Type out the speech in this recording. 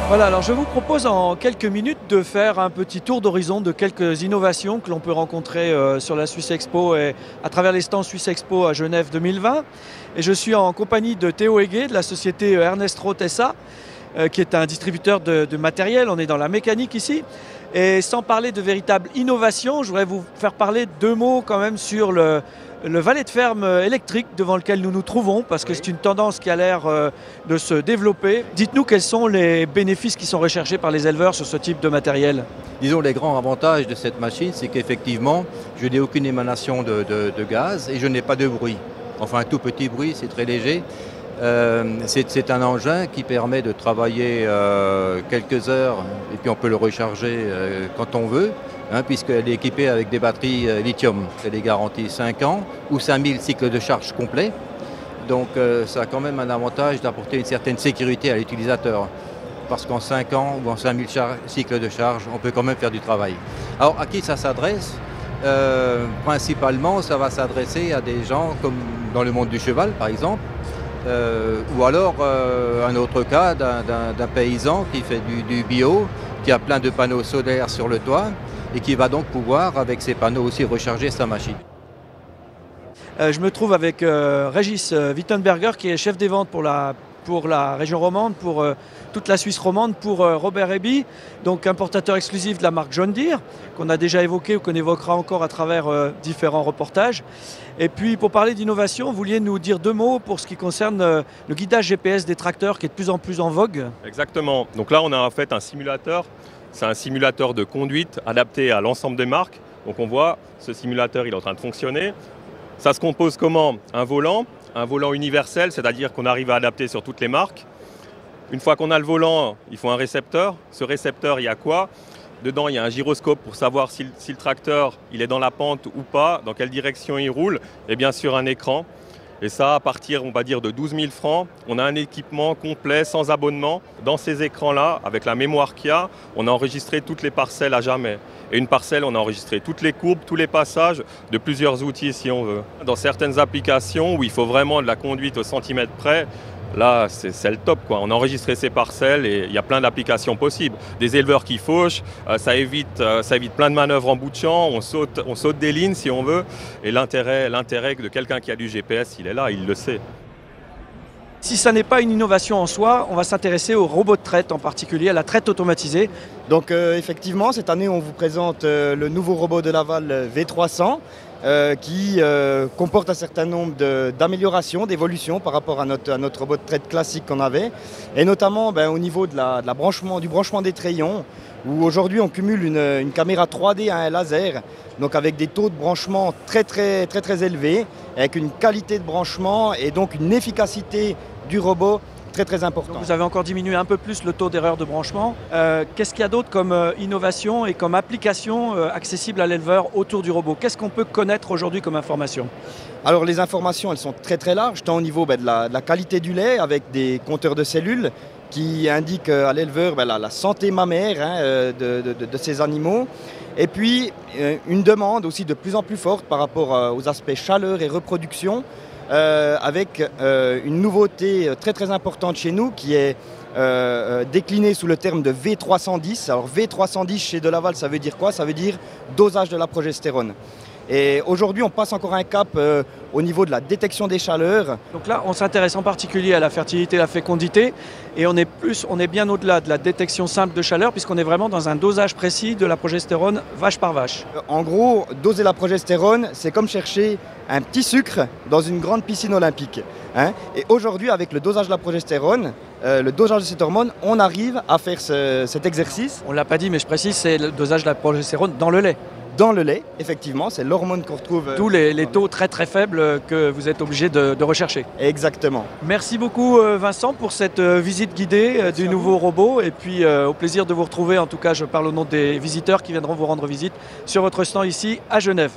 Voilà, alors je vous propose en quelques minutes de faire un petit tour d'horizon de quelques innovations que l'on peut rencontrer sur la Suisse Expo et à travers les stands Suisse Expo à Genève 2020. Et je suis en compagnie de Théo Heguet de la société Ernest Roth SA, qui est un distributeur de matériel. On est dans la mécanique ici. Et sans parler de véritable innovation, je voudrais vous faire parler deux mots quand même sur le valet de ferme électrique devant lequel nous nous trouvons, parce que c'est une tendance qui a l'air de se développer. Dites-nous quels sont les bénéfices qui sont recherchés par les éleveurs sur ce type de matériel. Disons, les grands avantages de cette machine, c'est qu'effectivement, je n'ai aucune émanation de gaz et je n'ai pas de bruit. Enfin, un tout petit bruit, c'est très léger. C'est un engin qui permet de travailler quelques heures et puis on peut le recharger quand on veut, puisqu'elle est équipée avec des batteries lithium. Elle est garantie 5 ans ou 5000 cycles de charge complets. Donc ça a quand même un avantage d'apporter une certaine sécurité à l'utilisateur. Parce qu'en 5 ans ou en 5000 cycles de charge, on peut quand même faire du travail. Alors à qui ça s'adresse ? Principalement, ça va s'adresser à des gens comme dans le monde du cheval, par exemple. Ou alors un autre cas d'un paysan qui fait du bio, qui a plein de panneaux solaires sur le toit et qui va donc pouvoir, avec ces panneaux aussi, recharger sa machine. Je me trouve avec Régis Wittenberger, qui est chef des ventes pour la région romande, pour toute la Suisse romande, pour Robert Eby, donc importateur exclusif de la marque John Deere, qu'on a déjà évoqué ou qu'on évoquera encore à travers différents reportages. Et puis pour parler d'innovation, vous vouliez nous dire deux mots pour ce qui concerne le guidage GPS des tracteurs qui est de plus en plus en vogue. Exactement. Donc là, on a en fait un simulateur. C'est un simulateur de conduite adapté à l'ensemble des marques. Donc on voit, ce simulateur, il est en train de fonctionner. Ça se compose comment ? Un volant universel, c'est-à-dire qu'on arrive à adapter sur toutes les marques. Une fois qu'on a le volant, il faut un récepteur. Ce récepteur, il y a quoi ? Dedans, il y a un gyroscope pour savoir si le tracteur il est dans la pente ou pas, dans quelle direction il roule, et bien sûr un écran. Et ça, à partir, on va dire, de 12 000 francs, on a un équipement complet, sans abonnement. Dans ces écrans-là, avec la mémoire qu'il y a, on a enregistré toutes les parcelles à jamais. Et une parcelle, on a enregistré toutes les courbes, tous les passages de plusieurs outils, si on veut. Dans certaines applications où il faut vraiment de la conduite au centimètre près, là, c'est le top, quoi. On a enregistré ces parcelles et il y a plein d'applications possibles. Des éleveurs qui fauchent, ça évite plein de manœuvres en bout de champ, on saute des lignes si on veut. Et l'intérêt de quelqu'un qui a du GPS, il est là, il le sait. Si ça n'est pas une innovation en soi, on va s'intéresser aux robots de traite, en particulier à la traite automatisée. Donc effectivement, cette année, on vous présente le nouveau robot de Laval V300 qui comporte un certain nombre d'améliorations, d'évolutions par rapport à notre robot de traite classique qu'on avait. Et notamment au niveau du branchement des trayons, où aujourd'hui on cumule une caméra 3D à un laser, donc avec des taux de branchement très élevés, avec une qualité de branchement et donc une efficacité du robot très importante. Vous avez encore diminué un peu plus le taux d'erreur de branchement. Qu'est-ce qu'il y a d'autre comme innovation et comme application accessible à l'éleveur autour du robot ? Qu'est-ce qu'on peut connaître aujourd'hui comme information ? Alors les informations, elles sont très larges, tant au niveau de la qualité du lait, avec des compteurs de cellules qui indiquent à l'éleveur la santé mammaire de ces animaux. Et puis une demande aussi de plus en plus forte par rapport aux aspects chaleur et reproduction, avec une nouveauté très importante chez nous qui est déclinée sous le terme de V310. Alors V310 chez De Laval, ça veut dire quoi ? Ça veut dire dosage de la progestérone. Et aujourd'hui, on passe encore un cap au niveau de la détection des chaleurs. Donc là, on s'intéresse en particulier à la fertilité et la fécondité. Et on est bien au-delà de la détection simple de chaleur, puisqu'on est vraiment dans un dosage précis de la progestérone vache par vache. En gros, doser la progestérone, c'est comme chercher un petit sucre dans une grande piscine olympique. Et aujourd'hui, avec le dosage de la progestérone, le dosage de cette hormone, on arrive à faire cet exercice. On ne l'a pas dit, mais je précise, c'est le dosage de la progestérone dans le lait. Dans le lait, effectivement, c'est l'hormone qu'on retrouve. D'où les taux très faibles que vous êtes obligé de rechercher. Exactement. Merci beaucoup Vincent pour cette visite guidée du nouveau robot et puis au plaisir de vous retrouver. En tout cas, je parle au nom des visiteurs qui viendront vous rendre visite sur votre stand ici à Genève.